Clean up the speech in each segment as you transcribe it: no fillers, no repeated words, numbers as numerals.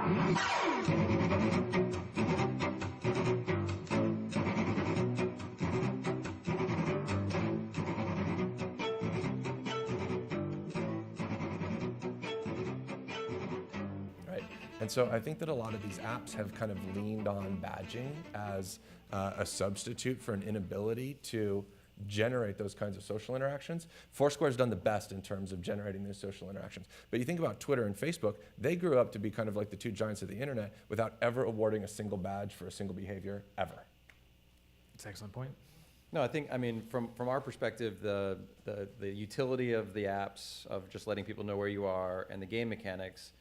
Right. And so I think that a lot of these apps have kind of leaned on badging as a substitute for an inability to generate those kinds of social interactions. Foursquare's done the best in terms of generating those social interactions. But you think about Twitter and Facebook, they grew up to be kind of like the two giants of the internet without ever awarding a single badge for a single behavior ever. That's an excellent point. No, I mean, from our perspective, the utility of the apps, of just letting people know where you are, and the game mechanics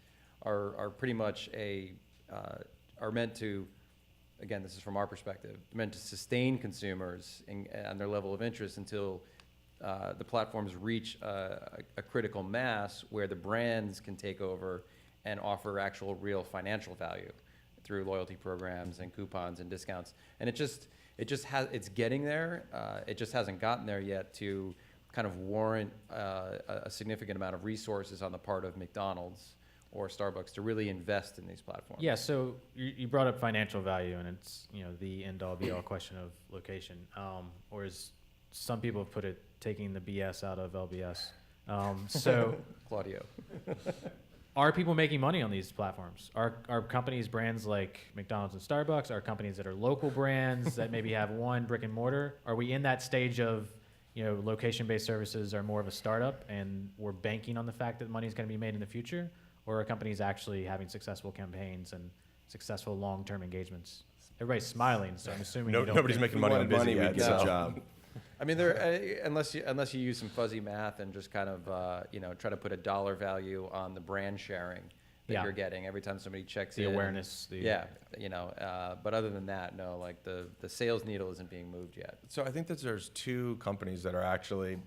are pretty much are meant to, again, this is from our perspective, meant to sustain consumers and their level of interest until the platforms reach a critical mass where the brands can take over and offer actual real financial value through loyalty programs and coupons and discounts. And it's getting there. It just hasn't gotten there yet to kind of warrant a significant amount of resources on the part of McDonald's or Starbucks to really invest in these platforms. Yeah, so you brought up financial value, and it's the end-all be-all question of location, or as some people have put it, taking the BS out of LBS. So, Claudio. Are people making money on these platforms? Are companies, brands like McDonald's and Starbucks, are companies that are local brands that maybe have one brick and mortar? Are we in that stage of, location-based services are more of a startup and we're banking on the fact that money is going to be made in the future? Or are companies actually having successful campaigns and successful long-term engagements? Everybody's smiling, so I'm assuming nobody's making money on Bizzy yet. Good job. I mean, unless you use some fuzzy math and just kind of try to put a dollar value on the brand sharing that you're getting every time somebody checks in. The awareness. But other than that, no, like the sales needle isn't being moved yet. So I think that there's two companies that are actually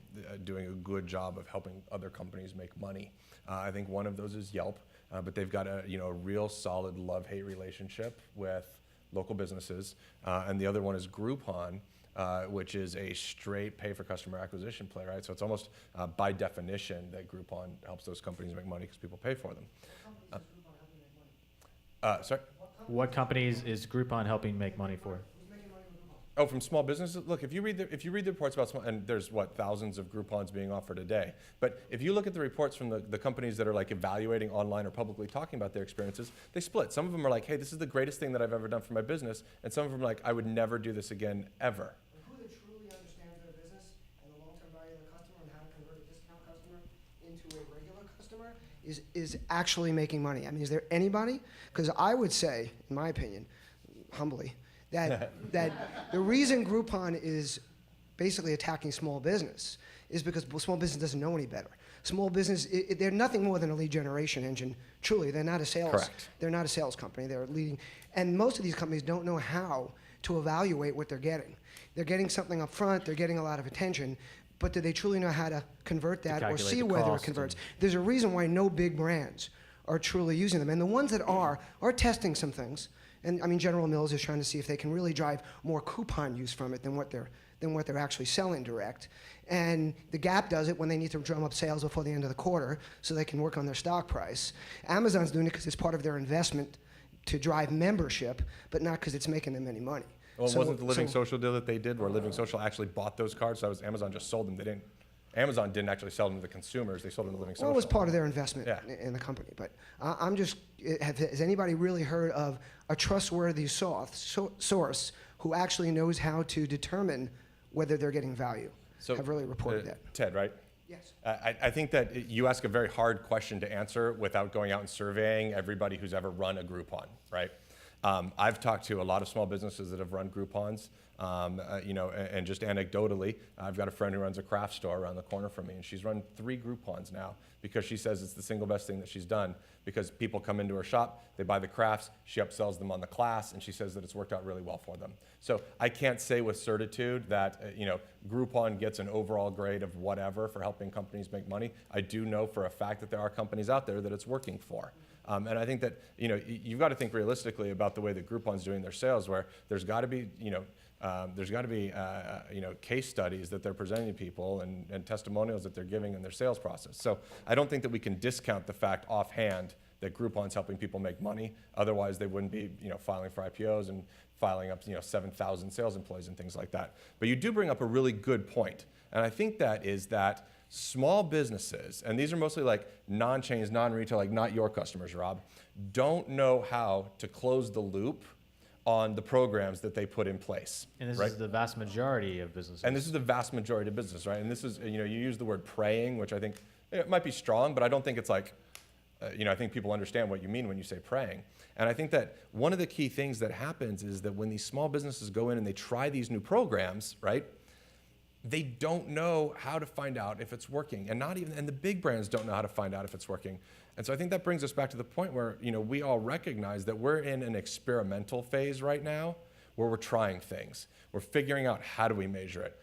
doing a good job of helping other companies make money. I think one of those is Yelp, but they've got a real solid love-hate relationship with local businesses, and the other one is Groupon, which is a straight pay-for-customer acquisition play, right? So it's almost by definition that Groupon helps those companies make money because people pay for them. Sorry? What companies is Groupon helping make money for? Oh, from small businesses? Look, if you read the reports about small, and there's thousands of Groupons being offered a day. But if you look at the reports from the companies that are like evaluating online or publicly talking about their experiences, they split. Some of them are like, hey, this is the greatest thing that I've ever done for my business. And some of them are like, I would never do this again, ever. Who that truly understands their business and the long-term value of the customer and how to convert a discount customer into a regular customer is actually making money. I mean, is there anybody? Because I would say, in my opinion, humbly, that the reason Groupon is basically attacking small business is because small business doesn't know any better. Small business, they're nothing more than a lead generation engine. Truly, they're not a sales. Correct. They're not a sales company. They're leading, and most of these companies don't know how to evaluate what they're getting. They're getting something up front. They're getting a lot of attention. But do they truly know how to convert that or see whether it converts? There's a reason why no big brands are truly using them. And the ones that are testing some things. And I mean, General Mills is trying to see if they can really drive more coupon use from it than what they're actually selling direct. And the Gap does it when they need to drum up sales before the end of the quarter so they can work on their stock price. Amazon's doing it because it's part of their investment to drive membership, but not because it's making them any money. Well, wasn't the Living Social deal that they did where Living Social actually bought those cards? So Amazon just sold them. Amazon didn't actually sell them to the consumers. They sold them to Living Social. Well, it was part of their investment in the company. But I'm just, has anybody really heard of a trustworthy source who actually knows how to determine whether they're getting value? So have really reported that. Ted, right? Yes. I think that you ask a very hard question to answer without going out and surveying everybody who's ever run a Groupon, right? I've talked to a lot of small businesses that have run Groupons, and just anecdotally, I've got a friend who runs a craft store around the corner from me, and she's run 3 Groupons now because she says it's the single best thing that she's done because people come into her shop, they buy the crafts, she upsells them on the class, and she says that it's worked out really well for them. So I can't say with certitude that Groupon gets an overall grade of whatever for helping companies make money. I do know for a fact that there are companies out there that it's working for. And I think that you've got to think realistically about the way that Groupon's doing their sales, where there's got to be case studies that they're presenting to people and testimonials that they're giving in their sales process. So I don't think that we can discount the fact offhand that Groupon's helping people make money. Otherwise, they wouldn't be, filing for IPOs and filing up, 7,000 sales employees and things like that. But you do bring up a really good point. And I think that is that small businesses, and these are mostly like non-chains, non-retail, like not your customers, Rob, don't know how to close the loop on the programs that they put in place. And this right? is the vast majority of businesses. And this is the vast majority of business, right? And this is, you use the word praying, which I think it might be strong, but I don't think it's like, I think people understand what you mean when you say praying. And I think that one of the key things that happens is that when these small businesses go in and they try these new programs, right? They don't know how to find out if it's working, and the big brands don't know how to find out if it's working. And so I think that brings us back to the point where, we all recognize that we're in an experimental phase right now where we're trying things. We're figuring out how do we measure it,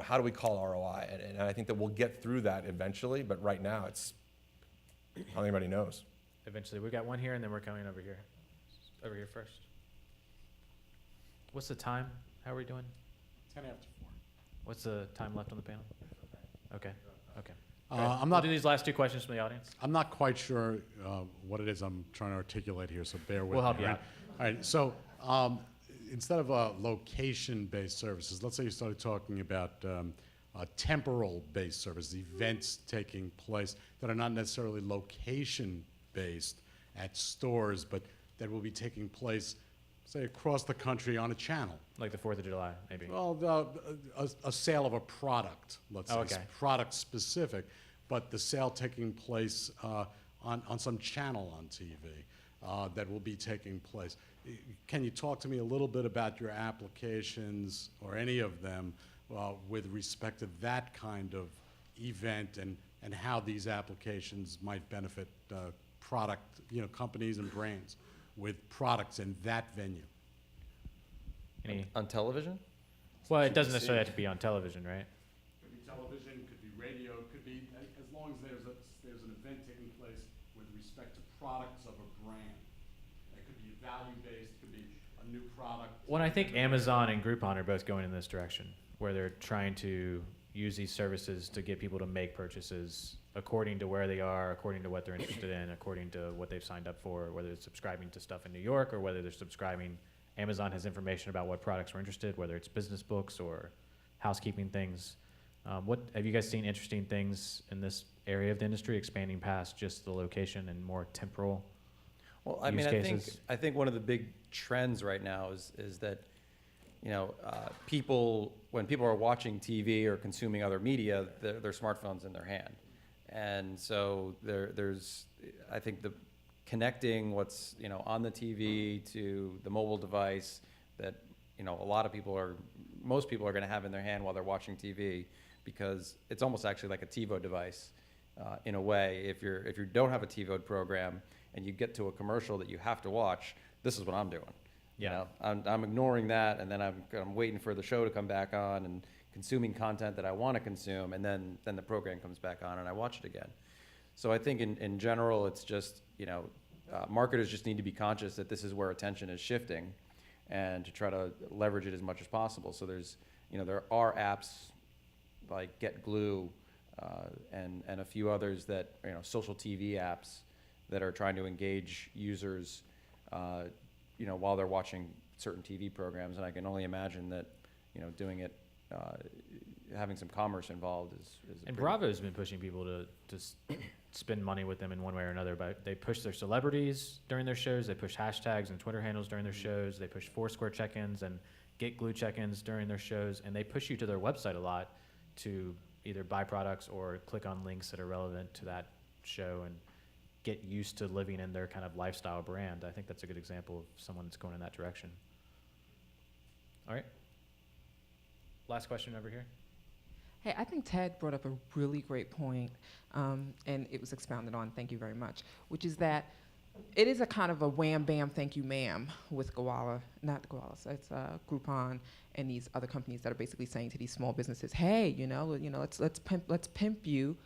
how do we call ROI? And I think that we'll get through that eventually, but right now it's, I don't think anybody knows. Eventually. We got one here, and then we're coming over here. Over here first. What's the time? How are we doing? 10 after 4. What's the time left on the panel? Okay. I'm We'll not. do these last 2 questions from the audience. I'm not quite sure what it is I'm trying to articulate here, so bear with me. We'll help you all out. All right. So instead of location-based services, let's say you started talking about temporal-based services, events taking place that are not necessarily location-based at stores, but that will be taking place, say, across the country on a channel. Like the 4th of July, maybe. Well, a sale of a product, let's say, okay. product specific, but the sale taking place on some channel on TV that will be taking place. Can you talk to me a little bit about your applications or any of them with respect to that kind of event and how these applications might benefit product, companies and brands with products in that venue? On television? Well, it doesn't necessarily have to be on television, right? Could be television, could be radio, could be, as long as there's an event taking place with respect to products of a brand. It could be value-based, could be a new product. Well, I think Amazon and Groupon are both going in this direction, where they're trying to use these services to get people to make purchases according to where they are, according to what they're interested in, according to what they've signed up for, whether it's subscribing to stuff in New York or whether they're subscribing. Amazon has information about what products we're interested, whether it's business books or housekeeping things. What have you guys seen interesting things in this area of the industry, expanding past just the location and more temporal? Well, I use mean, cases? I think one of the big trends right now is that, people, when people are watching TV or consuming other media, their smartphone's in their hand. And so there's, I think connecting what's, on the TV to the mobile device that, most people are going to have in their hand while they're watching TV, because it's almost actually like a TiVo device in a way. If you don't have a TiVo program and you get to a commercial that you have to watch, this is what I'm doing. Yeah. I'm ignoring that, and then I'm waiting for the show to come back on and consuming content that I want to consume, and then the program comes back on and I watch it again. So I think in general, it's just, marketers just need to be conscious that this is where attention is shifting, and to try to leverage it as much as possible. So there are apps like GetGlue and a few others that, social TV apps that are trying to engage users, while they're watching certain TV programs. And I can only imagine that, doing it, having some commerce involved is And Bravo's been pushing people to spend money with them in one way or another. But they push their celebrities during their shows. They push hashtags and Twitter handles during their shows. They push Foursquare check-ins and GetGlue check-ins during their shows. And they push you to their website a lot to either buy products or click on links that are relevant to that show and get used to living in their kind of lifestyle brand. I think that's a good example of someone that's going in that direction. All right. Last question over here. Hey, I think Ted brought up a really great point, and it was expounded on, thank you very much, which is that it is a kind of a wham, bam, thank you, ma'am with so it's Groupon and these other companies that are basically saying to these small businesses, hey, let's pimp you,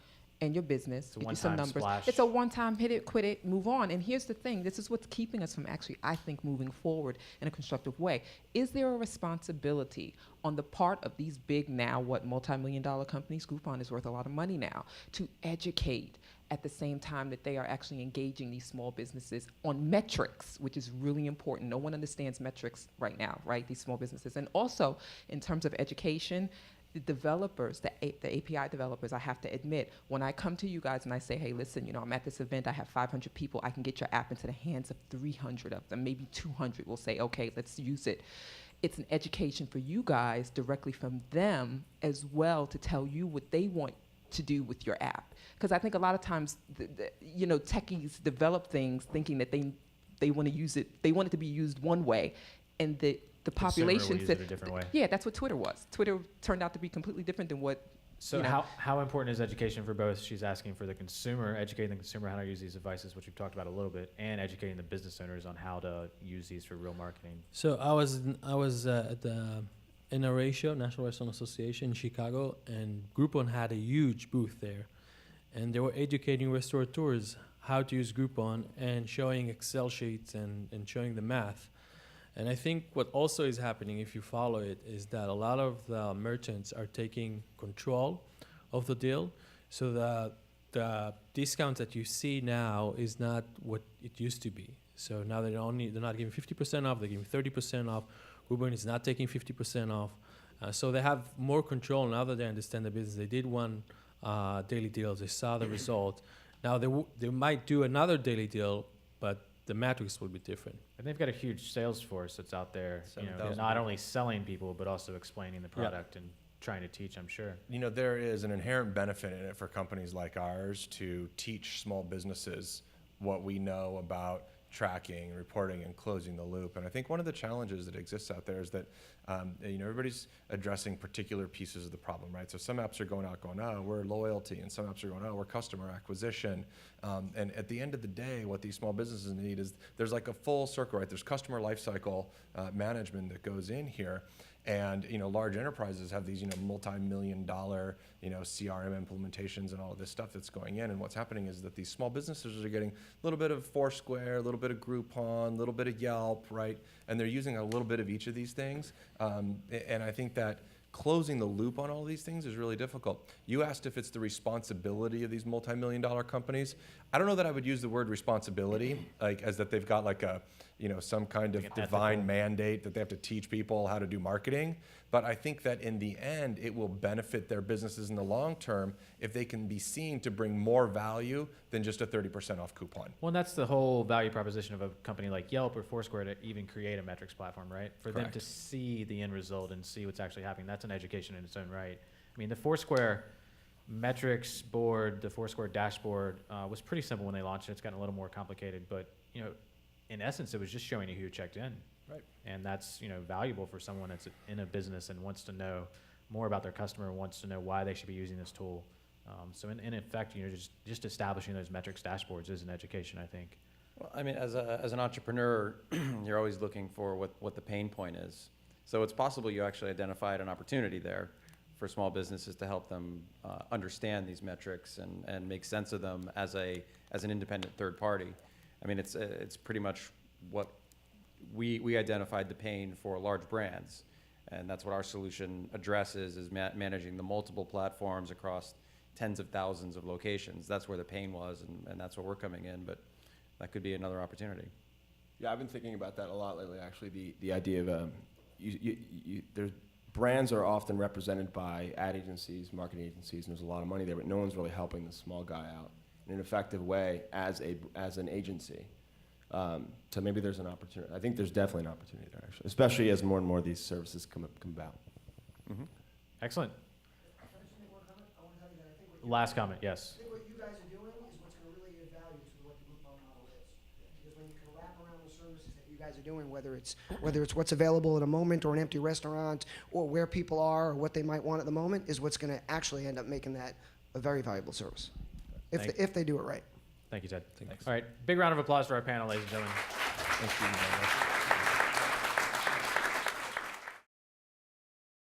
and your business. a Get you some one-time numbers. splash. It's a one-time hit it, quit it, move on. And here's the thing. This is what's keeping us from actually, I think, moving forward in a constructive way. Is there a responsibility on the part of these big now, multi-million-dollar companies? Groupon is worth a lot of money now, to educate at the same time that they are actually engaging these small businesses on metrics, which is really important. No one understands metrics right now, right? These small businesses. And also, in terms of education, the developers, the API developers, I have to admit, when I come to you guys and I say, hey, listen, I'm at this event, I have 500 people, I can get your app into the hands of 300 of them, maybe 200 will say, okay, let's use it. It's an education for you guys directly from them as well to tell you what they want to do with your app. Because I think a lot of times, techies develop things thinking that they want to use it, they want it to be used one way, and the population said a different way. Yeah, that's what Twitter was. Twitter turned out to be completely different than what. So how important is education for both? She's asking for the consumer, educating the consumer how to use these devices, which we've talked about a little bit, and educating the business owners on how to use these for real marketing. So I was at the NRA show, National Restaurant Association in Chicago, and Groupon had a huge booth there, and they were educating restaurateurs how to use Groupon and showing Excel sheets and showing the math. And I think what also is happening, if you follow it, is that a lot of the merchants are taking control of the deal. So the discounts that you see now is not what it used to be. So now they're not giving 50% off, they're giving 30% off. Groupon is not taking 50% off. So they have more control now that they understand the business. They did one daily deal, they saw the result. Now they might do another daily deal, but the metrics will be different. And they've got a huge sales force that's out there, 7,000 not only selling people, but also explaining the product and trying to teach, I'm sure. There is an inherent benefit in it for companies like ours to teach small businesses what we know about tracking, reporting, and closing the loop. And I think one of the challenges that exists out there is that everybody's addressing particular pieces of the problem, right? So some apps are going out going, oh, we're loyalty, and some apps are going, oh, we're customer acquisition. And at the end of the day, what these small businesses need is there's like a full circle, right? There's customer lifecycle management that goes in here. And large enterprises have these multi-million-dollar CRM implementations and all of this stuff that's going in. And what's happening is that these small businesses are getting a little bit of Foursquare, a little bit of Groupon, a little bit of Yelp, right? And they're using a little bit of each of these things. And I think that closing the loop on all these things is really difficult. You asked if it's the responsibility of these multi-million-dollar companies. I don't know that I would use the word responsibility, like as that they've got like a some kind of divine mandate that they have to teach people how to do marketing. But I think that in the end, it will benefit their businesses in the long term if they can be seen to bring more value than just a 30% off coupon. Well, and that's the whole value proposition of a company like Yelp or Foursquare to even create a metrics platform, right? For Correct. them to see the end result and see what's actually happening. That's an education in its own right. I mean, the Foursquare metrics board, the Foursquare dashboard was pretty simple when they launched it. It's gotten a little more complicated, but in essence, it was just showing you who checked in. Right. And that's valuable for someone that's in a business and wants to know more about their customer, wants to know why they should be using this tool. So in effect, just establishing those metrics dashboards is an education, I think. Well, I mean, as an entrepreneur, you're always looking for what the pain point is. So it's possible you actually identified an opportunity there for small businesses to help them understand these metrics and make sense of them as an independent third party. I mean, it's pretty much what we identified the pain for large brands, and that's what our solution addresses, is managing the multiple platforms across tens of thousands of locations. That's where the pain was, and that's where we're coming in, but that could be another opportunity. Yeah, I've been thinking about that a lot lately, actually, the idea of there's brands are often represented by ad agencies, marketing agencies, and there's a lot of money there, but no one's really helping the small guy out in an effective way as an agency. So maybe there's an opportunity. I think there's definitely an opportunity there, actually, especially as more and more of these services come about. Mm-hmm. Excellent. Last comment, yes. I think what you guys are doing is what's going to really add value to what the Groupon model is. Because when you can wrap around the services that you guys are doing, whether it's what's available at a moment or an empty restaurant or where people are or what they might want at the moment, is what's going to actually end up making that a very valuable service if they do it right. Thank you, Ted. Thanks. All right, big round of applause for our panel, ladies and gentlemen. Thank you very much.